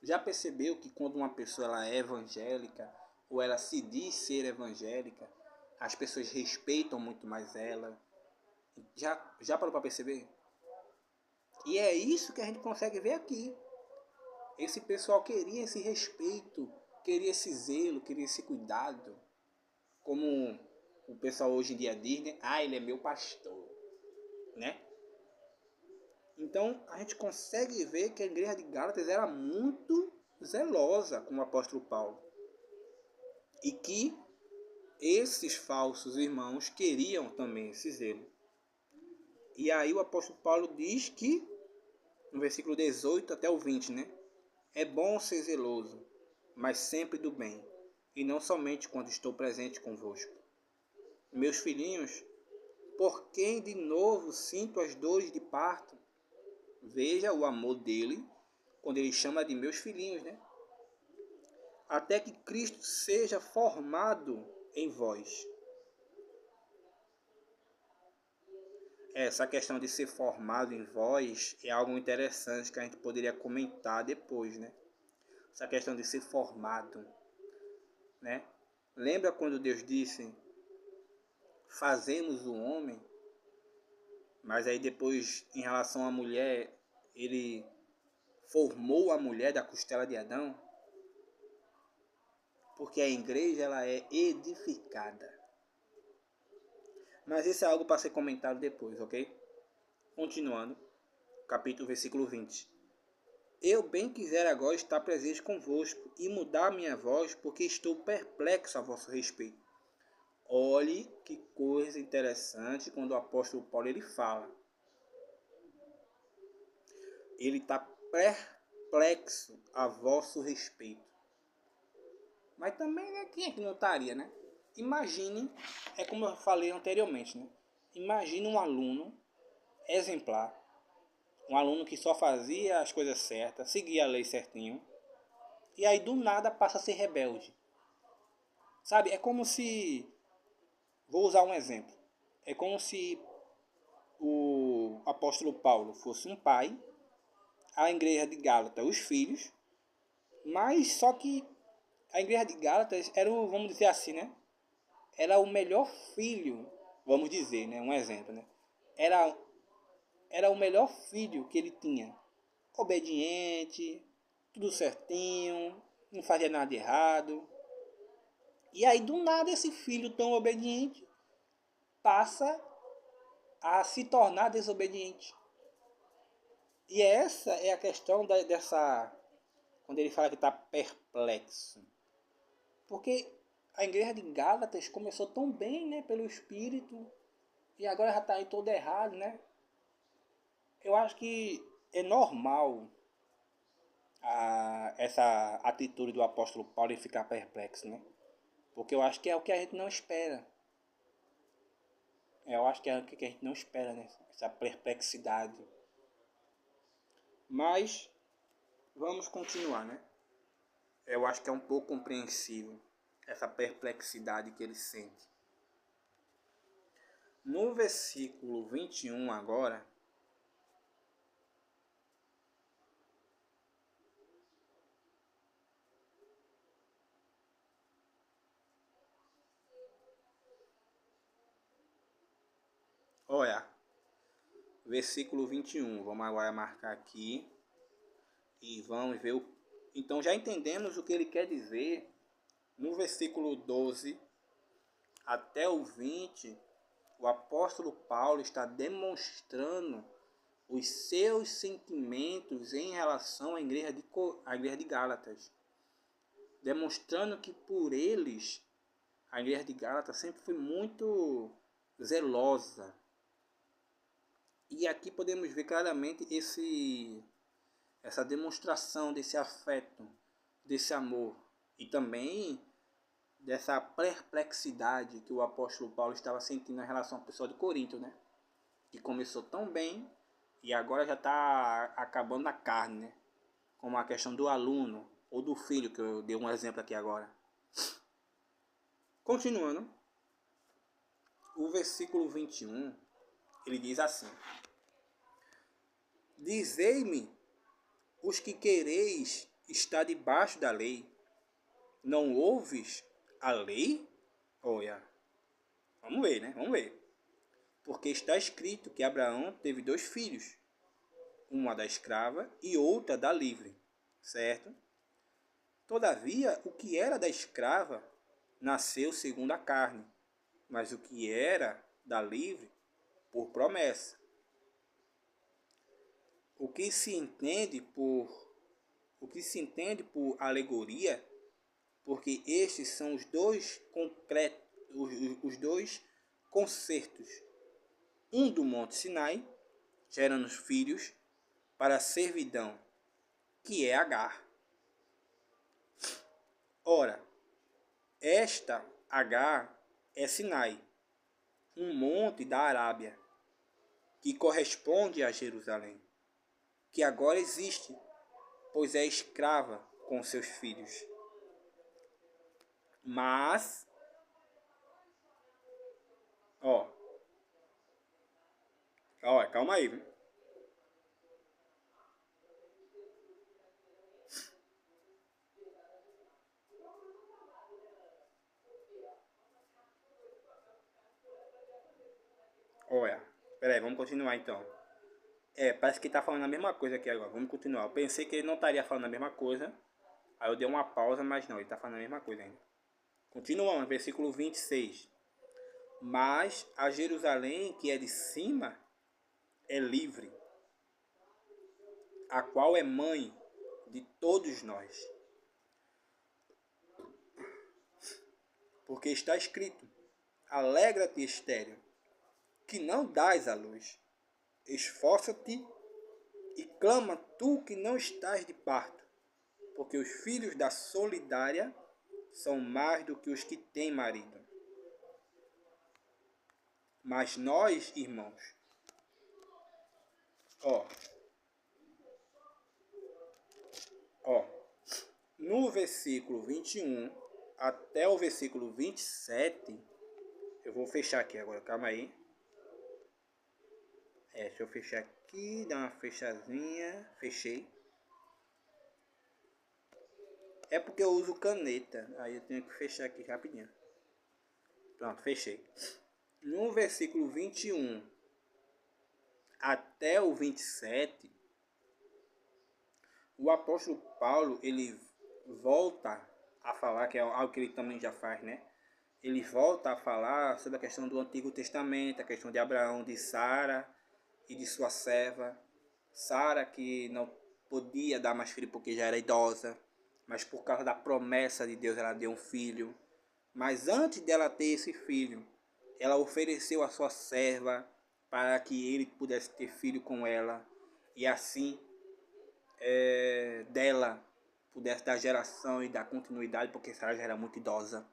Já percebeu que quando uma pessoa ela é evangélica, ou ela se diz ser evangélica, as pessoas respeitam muito mais ela? Já parou para perceber? E é isso que a gente consegue ver aqui. Esse pessoal queria esse respeito, queria esse zelo, queria esse cuidado. Como o pessoal hoje em dia diz, né? Ah, ele é meu pastor, né? Então a gente consegue ver que a igreja de Gálatas era muito zelosa com o apóstolo Paulo. E que esses falsos irmãos queriam também esse zelo. E aí o apóstolo Paulo diz que, no versículo 18 até o 20, né? É bom ser zeloso, mas sempre do bem, e não somente quando estou presente convosco. Meus filhinhos, por quem de novo sinto as dores de parto? Veja o amor dele, quando ele chama de meus filhinhos, né? Até que Cristo seja formado em vós. Essa questão de ser formado em vós é algo interessante que a gente poderia comentar depois, né? Essa questão de ser formado, né? Lembra quando Deus disse: fazemos o homem? Mas aí depois, em relação à mulher, ele formou a mulher da costela de Adão? Porque a igreja ela é edificada. Mas isso é algo para ser comentado depois, ok? Continuando, versículo 20. Eu bem quiser agora estar presente convosco e mudar minha voz, porque estou perplexo a vosso respeito. Olhe que coisa interessante quando o apóstolo Paulo ele fala. Ele está perplexo a vosso respeito. Mas também, né, quem é que não estaria, né? Imagine, é como eu falei anteriormente, né? Imagine um aluno exemplar, um aluno que só fazia as coisas certas, seguia a lei certinho, e aí do nada passa a ser rebelde. Sabe, é como se, vou usar um exemplo, é como se o apóstolo Paulo fosse um pai, a igreja de Gálatas os filhos, mas só que a igreja de Gálatas era o, vamos dizer assim, né? Era o melhor filho, vamos dizer, né? Um exemplo, né? Era, era o melhor filho que ele tinha. Obediente, tudo certinho, não fazia nada de errado. E aí, do nada, esse filho tão obediente passa a se tornar desobediente. E essa é a questão dessa... Quando ele fala que está perplexo. Porque a igreja de Gálatas começou tão bem, né? Pelo Espírito. E agora já está aí todo errado, né? Eu acho que é normal essa atitude do apóstolo Paulo em ficar perplexo, né? Porque eu acho que é o que a gente não espera. Eu acho que é o que a gente não espera, né? Essa perplexidade. Mas vamos continuar, né? Eu acho que é um pouco compreensível essa perplexidade que ele sente. No versículo 21 agora, olha, versículo 21, vamos agora marcar aqui e vamos ver o... Então já entendemos o que ele quer dizer no versículo 12 até o 20. O apóstolo Paulo está demonstrando os seus sentimentos em relação à igreja de Gálatas, demonstrando que por eles a igreja de Gálatas sempre foi muito zelosa. E aqui podemos ver claramente essa demonstração desse afeto, desse amor e também dessa perplexidade que o apóstolo Paulo estava sentindo em relação ao pessoal de Corinto, né? Que começou tão bem e agora já está acabando na carne, né? Como a questão do aluno ou do filho, que eu dei um exemplo aqui agora. Continuando, o versículo 21, ele diz assim: Dizei-me, os que quereis estar debaixo da lei, não ouves a lei? Olha, vamos ver, né? Vamos ver. Porque está escrito que Abraão teve 2 filhos, uma da escrava e outra da livre, certo? Todavia, o que era da escrava nasceu segundo a carne, mas o que era da livre, por promessa. O que se entende por alegoria, porque estes são os dois concretos, os dois concertos, um do Monte Sinai, gerando os filhos para a servidão, que é Agar. Ora, esta Agar é Sinai, um monte da Arábia, que corresponde a Jerusalém, que agora existe, pois é escrava com seus filhos. Mas, calma aí, viu? Olha, peraí, vamos continuar então. Parece que tá falando a mesma coisa aqui agora. Vamos continuar. Eu pensei que ele não estaria falando a mesma coisa. Aí eu dei uma pausa, mas não, ele tá falando a mesma coisa ainda. Continuamos, versículo 26. Mas a Jerusalém que é de cima é livre, a qual é mãe de todos nós. Porque está escrito: alegra-te, estéril, que não dás à luz. Esforça-te e clama, tu que não estás de parto, porque os filhos da solidária são mais do que os que têm marido. Mas nós, irmãos, ó, no versículo 21 até o versículo 27, eu vou fechar aqui agora, calma aí. Deixa eu fechar aqui, dar uma fechadinha, fechei. É porque eu uso caneta, aí eu tenho que fechar aqui rapidinho. Pronto, fechei. No versículo 21 até o 27, o apóstolo Paulo, ele volta a falar, que é algo que ele também já faz, né? Ele volta a falar sobre a questão do Antigo Testamento, a questão de Abraão, de Sara e de sua serva. Sara, que não podia dar mais filho porque já era idosa, mas por causa da promessa de Deus ela deu um filho. Mas antes dela ter esse filho, ela ofereceu a sua serva para que ele pudesse ter filho com ela. E assim, dela pudesse dar geração e dar continuidade, porque Sara já era muito idosa.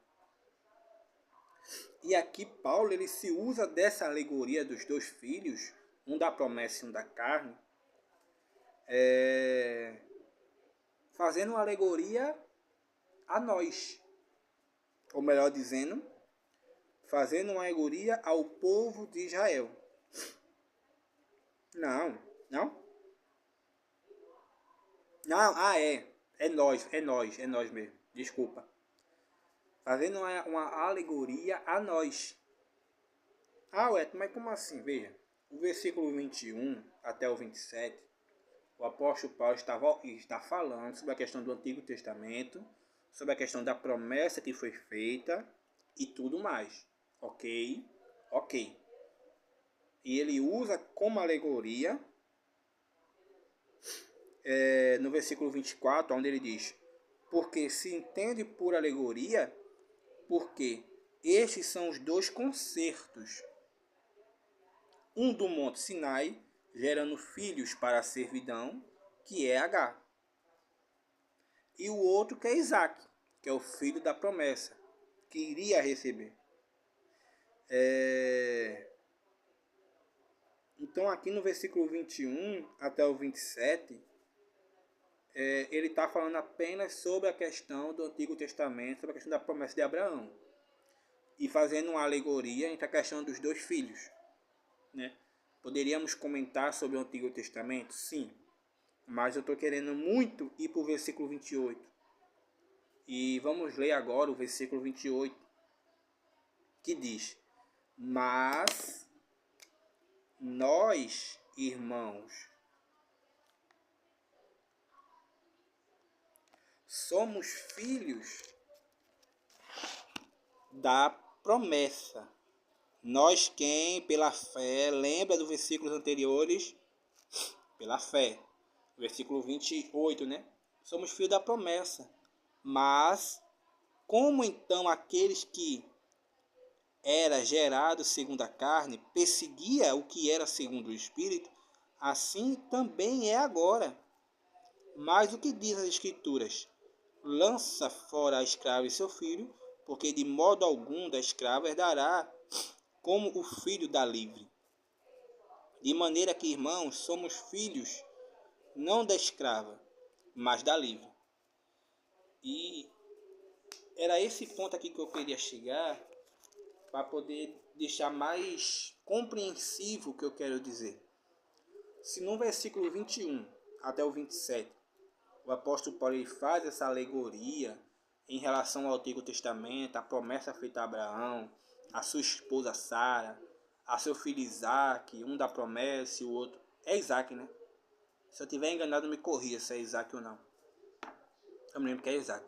E aqui Paulo ele se usa dessa alegoria dos dois filhos, um da promessa e um da carne, fazendo uma alegoria a nós. Ou melhor dizendo, fazendo uma alegoria ao povo de Israel. Não. É nós mesmo. Desculpa. Fazendo uma alegoria a nós. Mas como assim? Veja, o versículo 21 até o 27, o apóstolo Paulo está falando sobre a questão do Antigo Testamento, sobre a questão da promessa que foi feita e tudo mais. Ok. E ele usa como alegoria, no versículo 24, onde ele diz: porque se entende por alegoria, porque estes são os dois concertos, um do Monte Sinai, gerando filhos para a servidão, que é Agar, e o outro que é Isaac, que é o filho da promessa, que iria receber. Então aqui no versículo 21 até o 27, ele está falando apenas sobre a questão do Antigo Testamento, sobre a questão da promessa de Abraão, e fazendo uma alegoria entre a questão dos dois filhos, né? Poderíamos comentar sobre o Antigo Testamento? Sim, mas eu estou querendo muito ir para o versículo 28. E vamos ler agora o versículo 28, que diz: mas nós, irmãos, somos filhos da promessa. Nós quem, pela fé, lembra dos versículos anteriores, pela fé. Versículo 28, né? Somos filhos da promessa. Mas, como então aqueles que era gerado segundo a carne, perseguia o que era segundo o Espírito, assim também é agora. Mas o que diz as Escrituras? Lança fora a escrava e seu filho, porque de modo algum da escrava herdará como o filho da livre. De maneira que, irmãos, somos filhos, não da escrava, mas da livre. E era esse ponto aqui que eu queria chegar, para poder deixar mais compreensivo o que eu quero dizer. Se no versículo 21 até o 27, o apóstolo Paulo faz essa alegoria em relação ao Antigo Testamento, a promessa feita a Abraão, a sua esposa Sara, a seu filho Isaac, um da promessa e o outro. É Isaac, né? Se eu estiver enganado, me corrija se é Isaac ou não. Eu me lembro que é Isaac.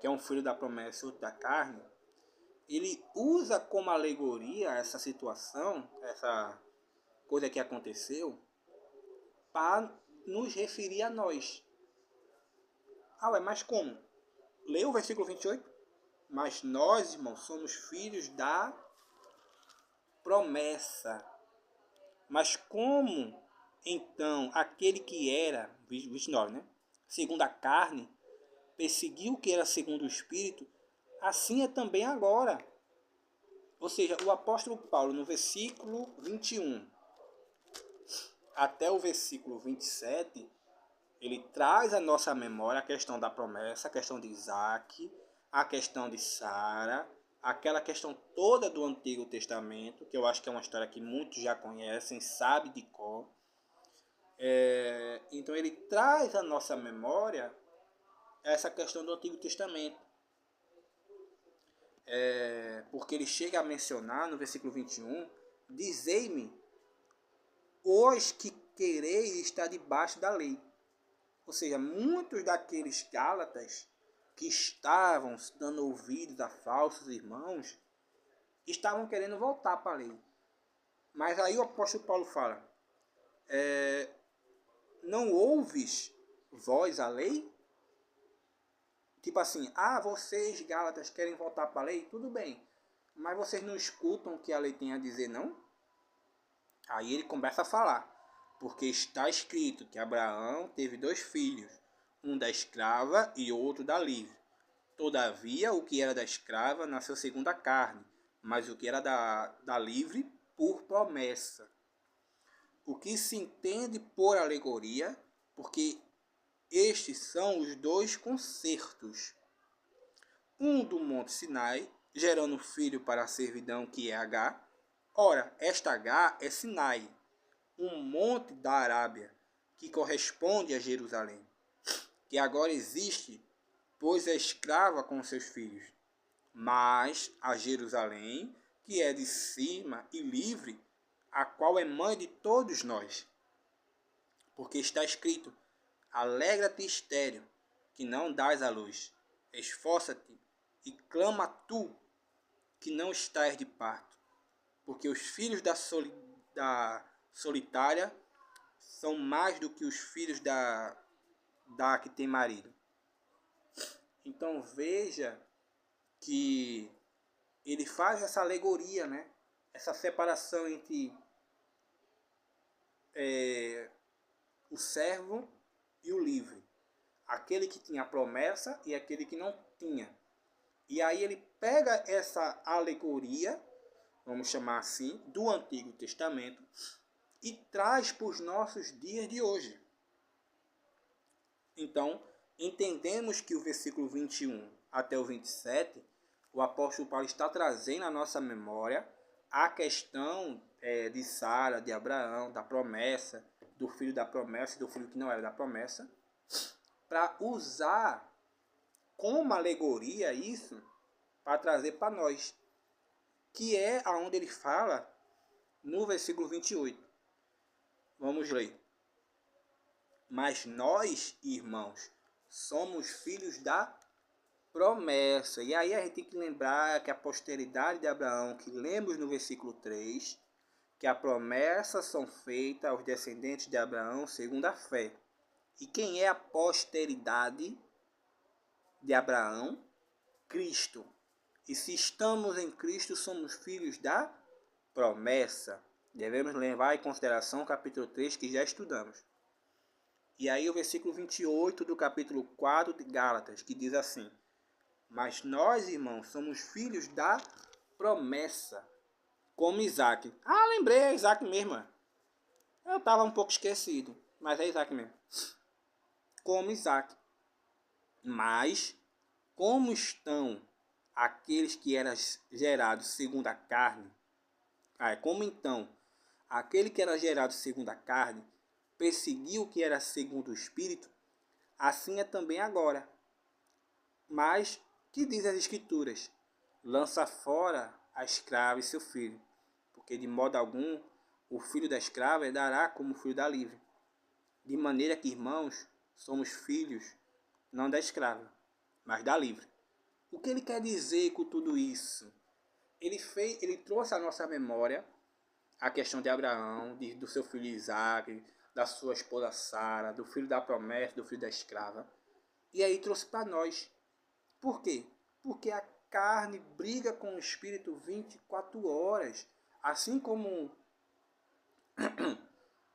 Que é um filho da promessa e outro da carne. Ele usa como alegoria essa situação, essa coisa que aconteceu, para nos referir a nós. Mas como? Leu o versículo 28? Mas nós, irmãos, somos filhos da promessa. Mas como, então, aquele que era, 29, né? Segundo a carne, perseguiu o que era segundo o Espírito, assim é também agora. Ou seja, o apóstolo Paulo, no versículo 21 até o versículo 27, ele traz à nossa memória a questão da promessa, a questão de Isaac, a questão de Sara, aquela questão toda do Antigo Testamento, que eu acho que é uma história que muitos já conhecem, sabem de cor. Então ele traz à nossa memória essa questão do Antigo Testamento. Porque ele chega a mencionar no versículo 21, dizei-me, os que quereis estar debaixo da lei. Ou seja, muitos daqueles Gálatas que estavam dando ouvidos a falsos irmãos, estavam querendo voltar para a lei. Mas aí o apóstolo Paulo fala, não ouves vós a lei? Tipo assim, vocês Gálatas querem voltar para a lei? Tudo bem, mas vocês não escutam o que a lei tem a dizer, não? Aí ele começa a falar, porque está escrito que Abraão teve 2 filhos, um da escrava e outro da livre. Todavia, o que era da escrava nasceu segundo a carne, mas o que era da livre, por promessa. O que se entende por alegoria, porque estes são os 2 concertos. Um do Monte Sinai, gerando filho para a servidão, que é H. Ora, esta H é Sinai, um monte da Arábia, que corresponde a Jerusalém, que agora existe, pois é escrava com seus filhos. Mas a Jerusalém, que é de cima e livre, a qual é mãe de todos nós. Porque está escrito, alegra-te, estéril, que não dás à luz. Esforça-te e clama tu, que não estás de parto. Porque os filhos da solitária são mais do que os filhos da que tem marido. Então veja que ele faz essa alegoria, né? Essa separação entre o servo e o livre. Aquele que tinha a promessa e aquele que não tinha. E aí ele pega essa alegoria, vamos chamar assim, do Antigo Testamento e traz para os nossos dias de hoje. Então, entendemos que o versículo 21 até o 27, o apóstolo Paulo está trazendo à nossa memória a questão de Sara, de Abraão, da promessa, do filho da promessa e do filho que não era da promessa, para usar como alegoria isso, para trazer para nós, que é aonde ele fala no versículo 28. Vamos ler. Mas nós, irmãos, somos filhos da promessa. E aí a gente tem que lembrar que a posteridade de Abraão, que lemos no versículo 3, que a promessa são feitas aos descendentes de Abraão segundo a fé. E quem é a posteridade de Abraão? Cristo. E se estamos em Cristo, somos filhos da promessa. Devemos levar em consideração o capítulo 3 que já estudamos. E aí o versículo 28 do capítulo 4 de Gálatas, que diz assim, mas nós, irmãos, somos filhos da promessa, como Isaac. Lembrei, é Isaac mesmo. Eu estava um pouco esquecido, mas é Isaac mesmo. Como Isaac. Mas, como estão aqueles que eram gerados segundo a carne? Como então, aquele que era gerado segundo a carne, perseguiu o que era segundo o Espírito, assim é também agora. Mas, que diz as Escrituras? Lança fora a escrava e seu filho, porque de modo algum o filho da escrava herdará como o filho da livre. De maneira que, irmãos, somos filhos, não da escrava, mas da livre. O que ele quer dizer com tudo isso? Ele trouxe à nossa memória a questão de Abraão, do seu filho Isaac, da sua esposa Sara, do filho da promessa, do filho da escrava. E aí trouxe para nós. Por quê? Porque a carne briga com o espírito 24 horas. Assim como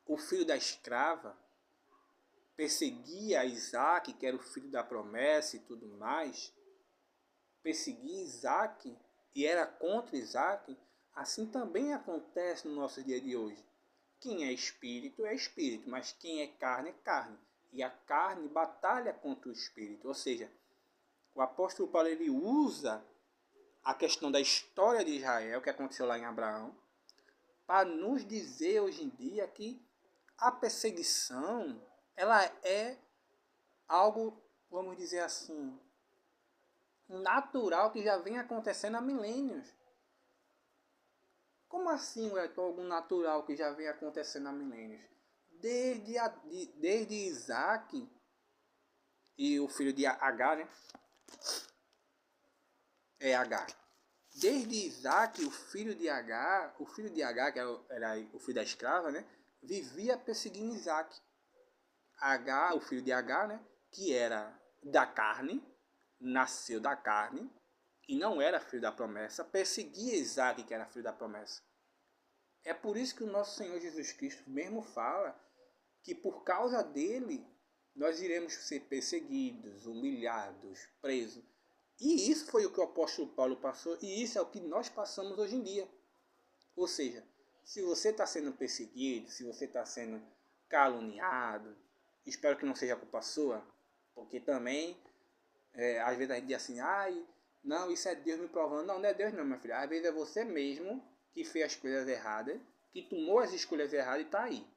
o filho da escrava perseguia Isaac, que era o filho da promessa e tudo mais, perseguia Isaac e era contra Isaac, assim também acontece no nosso dia de hoje. Quem é espírito, mas quem é carne, é carne. E a carne batalha contra o espírito. Ou seja, o apóstolo Paulo ele usa a questão da história de Israel, que aconteceu lá em Abraão, para nos dizer hoje em dia que a perseguição ela é algo, vamos dizer assim, natural que já vem acontecendo há milênios. Como assim, Wellington, algo natural que já vem acontecendo há milênios? Desde Isaac e o filho de Agar, né? É Agar. Desde Isaac, o filho de Agar, que era o filho da escrava, né? Vivia perseguindo Isaac. Agar, o filho de Agar, né? Que era da carne, nasceu da carne, e não era filho da promessa, perseguia Isaac, que era filho da promessa. É por isso que o nosso Senhor Jesus Cristo mesmo fala que por causa dele nós iremos ser perseguidos, humilhados, presos. E isso foi o que o apóstolo Paulo passou, e isso é o que nós passamos hoje em dia. Ou seja, se você está sendo perseguido, se você está sendo caluniado, espero que não seja culpa sua, porque também, às vezes a gente diz assim, ai, não, isso é Deus me provando. Não, não é Deus não, meu filho. Às vezes é você mesmo que fez as coisas erradas, que tomou as escolhas erradas e está aí.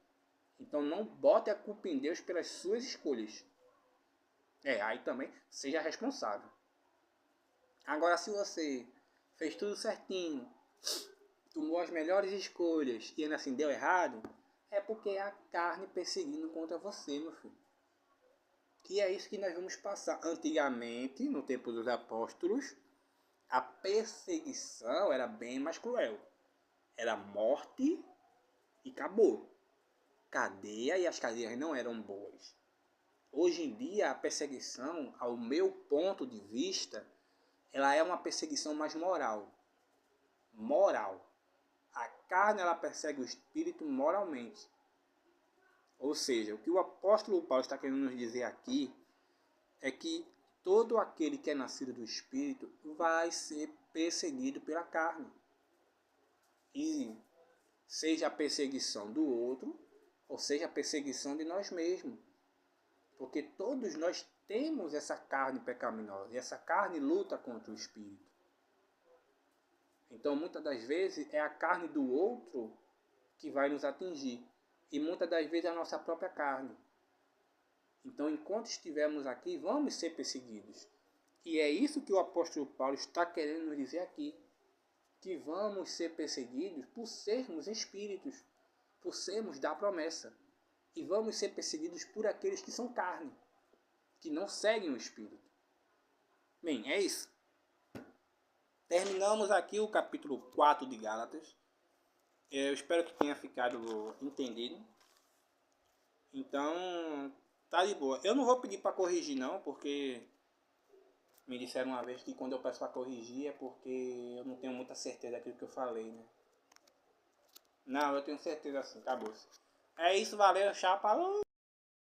Então não bote a culpa em Deus pelas suas escolhas. Aí também seja responsável. Agora, se você fez tudo certinho, tomou as melhores escolhas e ainda assim deu errado, é porque é a carne perseguindo contra você, meu filho. Que é isso que nós vamos passar. Antigamente, no tempo dos apóstolos, a perseguição era bem mais cruel. Era morte e acabou. Cadeia, e as cadeias não eram boas. Hoje em dia, a perseguição, ao meu ponto de vista, ela é uma perseguição mais moral. Moral. A carne, ela persegue o espírito moralmente. Ou seja, o que o apóstolo Paulo está querendo nos dizer aqui é que todo aquele que é nascido do espírito vai ser perseguido pela carne. E seja a perseguição do outro, ou seja a perseguição de nós mesmos. Porque todos nós temos essa carne pecaminosa, e essa carne luta contra o espírito. Então, muitas das vezes, é a carne do outro que vai nos atingir. E muitas das vezes é a nossa própria carne. Então, enquanto estivermos aqui, vamos ser perseguidos. E é isso que o apóstolo Paulo está querendo nos dizer aqui. Que vamos ser perseguidos por sermos espíritos, por sermos da promessa. E vamos ser perseguidos por aqueles que são carne, que não seguem o espírito. Bem, é isso. Terminamos aqui o capítulo 4 de Gálatas. Eu espero que tenha ficado entendido. Então, tá de boa. Eu não vou pedir para corrigir não, porque me disseram uma vez que quando eu peço para corrigir é porque eu não tenho muita certeza daquilo que eu falei, né? Não, eu tenho certeza assim, acabou. É isso, valeu, tchau, falou!